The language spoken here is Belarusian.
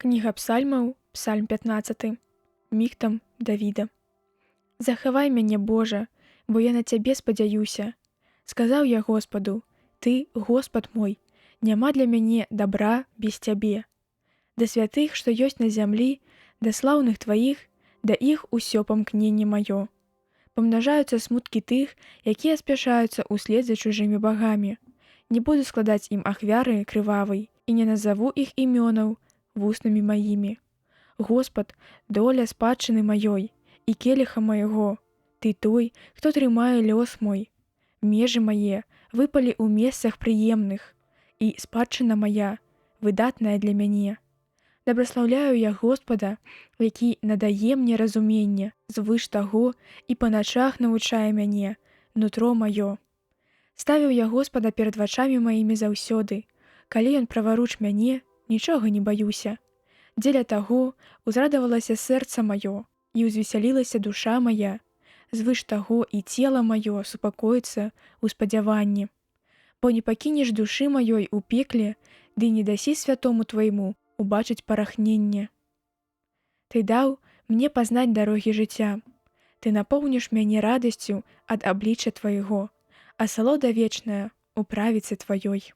Кніга псальмаў, псальм 15, міктам Давіда. Захавай мяне, Божа, бо я на цябе спадзяюся. Сказаў я Господу: Ты, Господ мой, няма для мяне дабра без цябе. Да святых, што ёсць на зямлі, да слаўных тваіх, да іх усё памкненне маё. Памнажаюцца смуткі тых, якія спяшаюцца ўслед за чужымі багамі. Не буду складаць ім ахвяры крывавай і не назаву іх імёнаў вуснамі маімі. Господ, доля спадчыны маёй і келіха майго, Ты той, хто трымае лёс мой. Межы мае выпалі ў месцах прыемных, і спадчына мая выдатная для мяне. Дабраслаўляю я Господа, які надае мне разуменне звыш таго і па начах навучае мяне, нутро маё. Ставіў я Господа перад вачамі маімі заўсёды. Калі ён праваруч мяне, нічога не баюся. Дзеля таго узрадавалася сэрца маё і ўзвесялілася душа мая. Звыш таго і цела маё супакоіцца ў спадзяванні. Бо не пакінеш душы маёй у пекле, ды не дасі святому твайму убачыць парахненне. Ты даў мне пазнаць дарогі жыцця. Ты напоўніш мяне радасцю ад аблічча твайго, асалода вечная у правіцы тваёй.